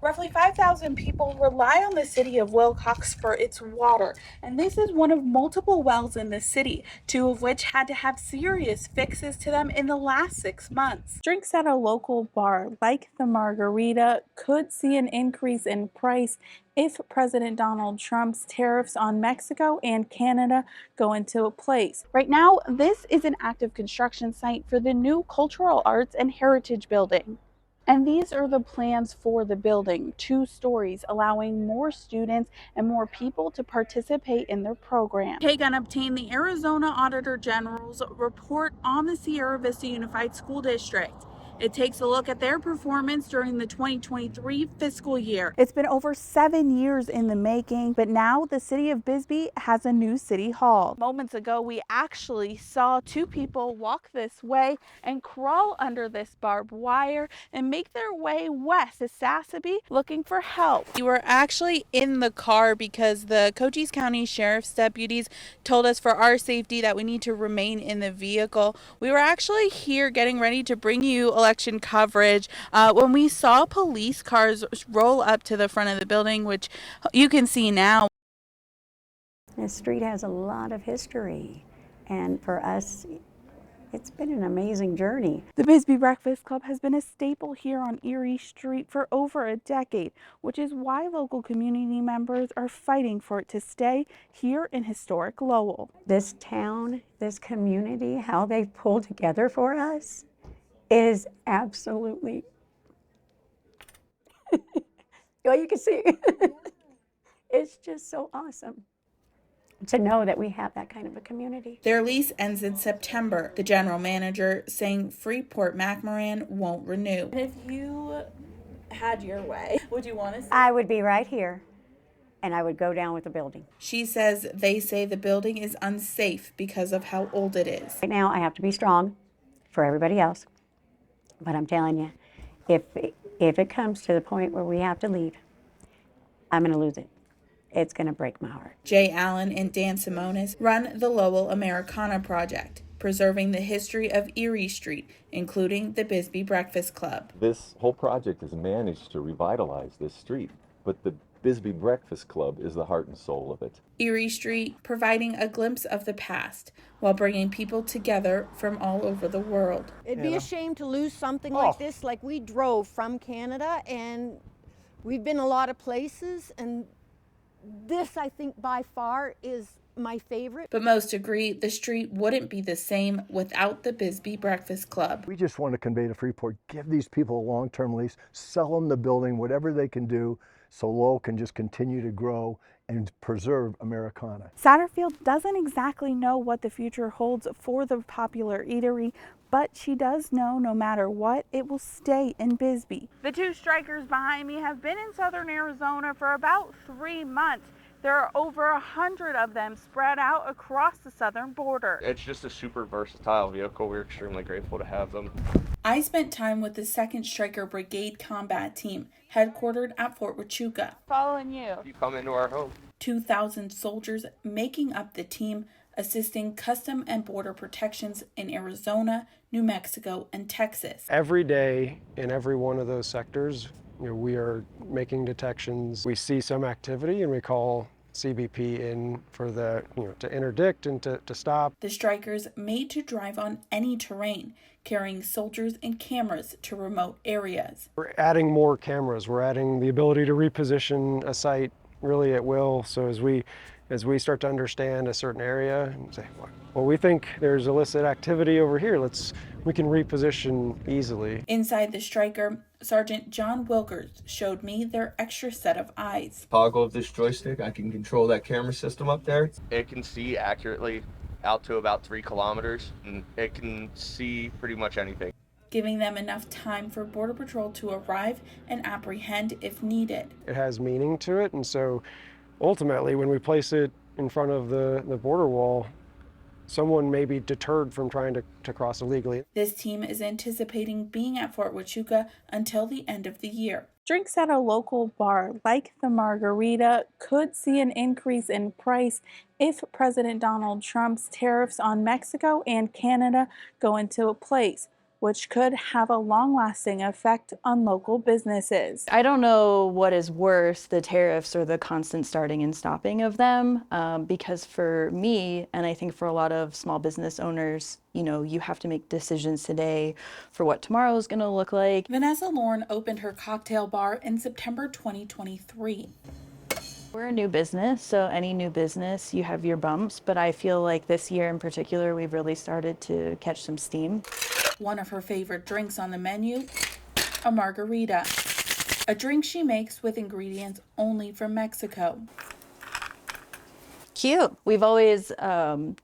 Roughly 5,000 people rely on the city of Wilcox for its water, and this is one of multiple wells in the city, two of which had to have serious fixes to them in the last 6 months. Drinks at a local bar, like the Margarita, could see an increase in price if President Donald Trump's tariffs on Mexico and Canada go into place. Right now, this is an active construction site for the new Cultural Arts and Heritage Building. And these are the plans for the building, 2 stories, allowing more students and more people to participate in their program. Kagan obtained the Arizona Auditor General's report on the Sierra Vista Unified School District. It takes a look at their performance during the 2023 fiscal year. It's been over 7 years in the making, but now the city of Bisbee has a new city hall. Moments ago, we actually saw 2 people walk this way and crawl under this barbed wire and make their way west to Sassabee looking for help. We were actually in the car because the Cochise County Sheriff's deputies told us for our safety that we need to remain in the vehicle. We were actually here getting ready to bring you election coverage when we saw police cars roll up to the front of the building, which you can see now. This street has a lot of history, and for us, it's been an amazing journey. The Bisbee Breakfast Club has been a staple here on Erie Street for over a decade, which is why local community members are fighting for it to stay here in historic Lowell. This town, this community, how they've pulled together for us is absolutely, well, you can see, it's just so awesome to know that we have that kind of a community. Their lease ends in September, the general manager saying Freeport-McMoRan won't renew. And if you had your way, would you want to stay? I would be right here, and I would go down with the building. She says they say the building is unsafe because of how old it is. Right now, I have to be strong for everybody else, but I'm telling you, if it comes to the point where we have to leave, I'm going to lose it. It's going to break my heart. Jay Allen and Dan Simonis run the Lowell Americana Project, preserving the history of Erie Street, including the Bisbee Breakfast Club. This whole project has managed to revitalize this street, but the Bisbee Breakfast Club is the heart and soul of it. Erie Street providing a glimpse of the past while bringing people together from all over the world. It'd be a shame to lose something like this. Like, we drove from Canada and we've been a lot of places, and this, I think, by far is my favorite. But most agree the street wouldn't be the same without the Bisbee Breakfast Club. We just want to convey to Freeport, give these people a long-term lease, sell them the building, whatever they can do, so Lowell can just continue to grow and preserve Americana. Satterfield doesn't exactly know what the future holds for the popular eatery, but she does know no matter what, it will stay in Bisbee. The 2 strikers behind me have been in southern Arizona for about 3 months. There are over 100 of them spread out across the southern border. It's just a super versatile vehicle. We're extremely grateful to have them. I spent time with the 2nd Striker Brigade Combat Team, headquartered at Fort Huachuca. Following you. You come into our home. 2,000 soldiers making up the team, assisting custom and border protections in Arizona, New Mexico, and Texas. Every day in every one of those sectors, we are making detections. We see some activity and we call CBP in for the, to interdict and to stop. The strikers made to drive on any terrain, carrying soldiers and cameras to remote areas. We're adding more cameras. We're adding the ability to reposition a site really at will. So as we start to understand a certain area and say, well, we think there's illicit activity over here, we can reposition easily. Inside the striker, Sergeant John Wilkers showed me their extra set of eyes. Toggle of this joystick, I can control that camera system up there. It can see accurately out to about 3 kilometers, and it can see pretty much anything, giving them enough time for Border Patrol to arrive and apprehend if needed. It has meaning to it, and so ultimately when we place it in front of the border wall, someone may be deterred from trying to cross illegally. This team is anticipating being at Fort Huachuca until the end of the year. Drinks at a local bar, like the Margarita, could see an increase in price if President Donald Trump's tariffs on Mexico and Canada go into place. which could have a long-lasting effect on local businesses. I don't know what is worse, the tariffs or the constant starting and stopping of them, because for me, and I think for a lot of small business owners, you know, you have to make decisions today for what tomorrow is going to look like. Vanessa Lauren opened her cocktail bar in September 2023. We're a new business, so any new business, you have your bumps, but I feel like this year in particular, we've really started to catch some steam. One of her favorite drinks on the menu, a margarita, a drink she makes with ingredients only from Mexico. Cute. We've always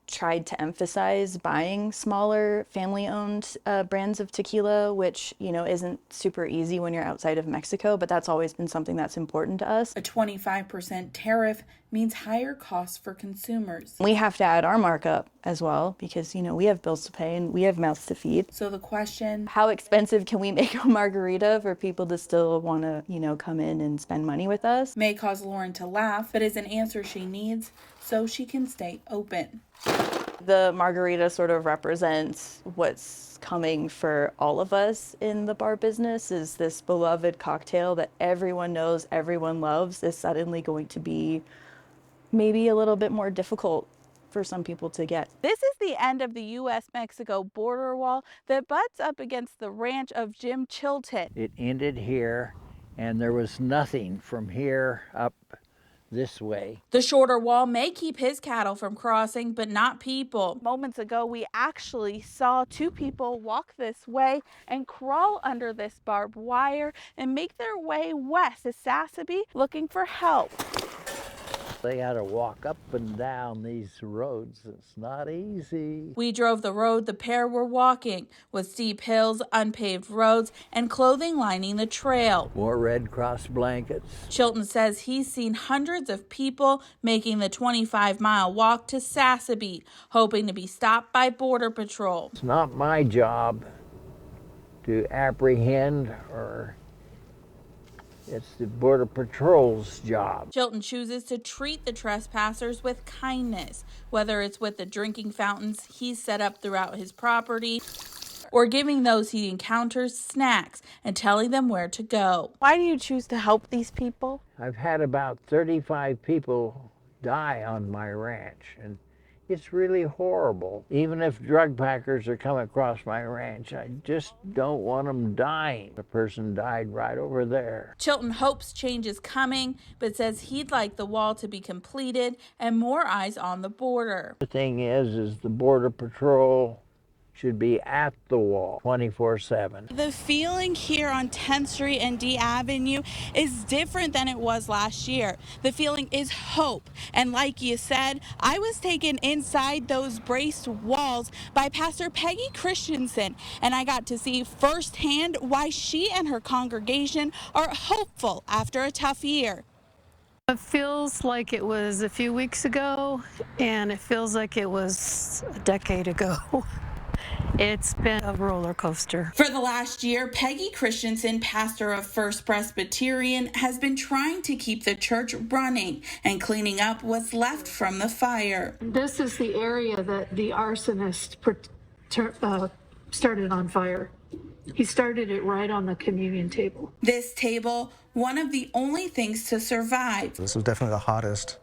tried to emphasize buying smaller family-owned brands of tequila, which, you know, isn't super easy when you're outside of Mexico, but that's always been something that's important to us. A 25% tariff means higher costs for consumers. We have to add our markup as well because, you know, we have bills to pay and we have mouths to feed. So the question, how expensive can we make a margarita for people to still want to, you know, come in and spend money with us? May cause Lauren to laugh, but is an answer she needs so she can stay open. The margarita sort of represents what's coming for all of us in the bar business, is this beloved cocktail that everyone knows, everyone loves, is suddenly going to be maybe a little bit more difficult for some people to get. This is the end of the U.S.-Mexico border wall that butts up against the ranch of Jim Chilton. It ended here, and there was nothing from here up this way. The shorter wall may keep his cattle from crossing, but not people. Moments ago, we actually saw two people walk this way and crawl under this barbed wire and make their way west to Sassabee looking for help. They had to walk up and down these roads. It's not easy. We drove the road the pair were walking, with steep hills, unpaved roads, and clothing lining the trail. More Red Cross blankets. Chilton says he's seen hundreds of people making the 25-mile walk to Sassabee, hoping to be stopped by Border Patrol. It's not my job to apprehend, or it's the Border Patrol's job. Chilton chooses to treat the trespassers with kindness, whether it's with the drinking fountains he's set up throughout his property or giving those he encounters snacks and telling them where to go. Why do you choose to help these people? I've had about 35 people die on my ranch, and it's really horrible. Even if drug packers are coming across my ranch, I just don't want them dying. The person died right over there. Chilton hopes change is coming, but says he'd like the wall to be completed and more eyes on the border. The thing is the Border Patrol should be at the wall 24/7. The feeling here on 10th Street and D Avenue is different than it was last year. The feeling is hope. And like you said, I was taken inside those braced walls by Pastor Peggy Christensen, and I got to see firsthand why she and her congregation are hopeful after a tough year. It feels like it was a few weeks ago, and it feels like it was a decade ago. It's been a roller coaster. For the last year, Peggy Christensen, pastor of First Presbyterian, has been trying to keep the church running and cleaning up what's left from the fire. This is the area that the arsonist started on fire. He started it right on the communion table. This table, one of the only things to survive. This was definitely the hottest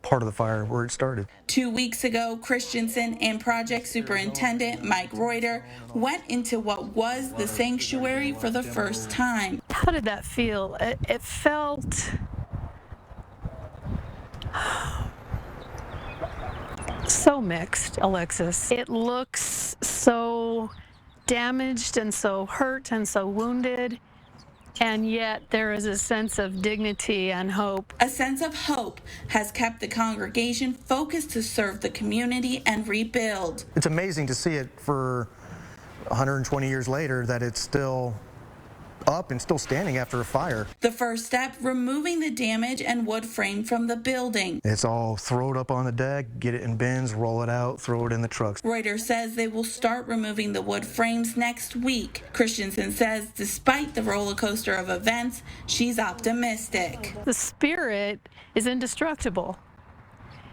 part of the fire where it started. 2 weeks ago, Christensen and project superintendent Mike Reuter went into what was the sanctuary for the first time. How did that feel? It felt so mixed, Alexis. It looks so damaged and so hurt and so wounded. And yet there is a sense of dignity and hope. A sense of hope has kept the congregation focused to serve the community and rebuild. It's amazing to see it for 120 years later that it's still up and still standing after a fire. The first step, removing the damage and wood frame from the building. It's all throw it up on the deck, get it in bins, roll it out, throw it in the trucks. Reuters says they will start removing the wood frames next week. Christensen says despite the roller coaster of events, she's optimistic. The spirit is indestructible.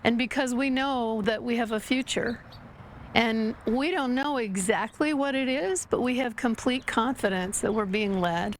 And because we know that we have a future, And we don't know exactly what it is, but we have complete confidence that we're being led.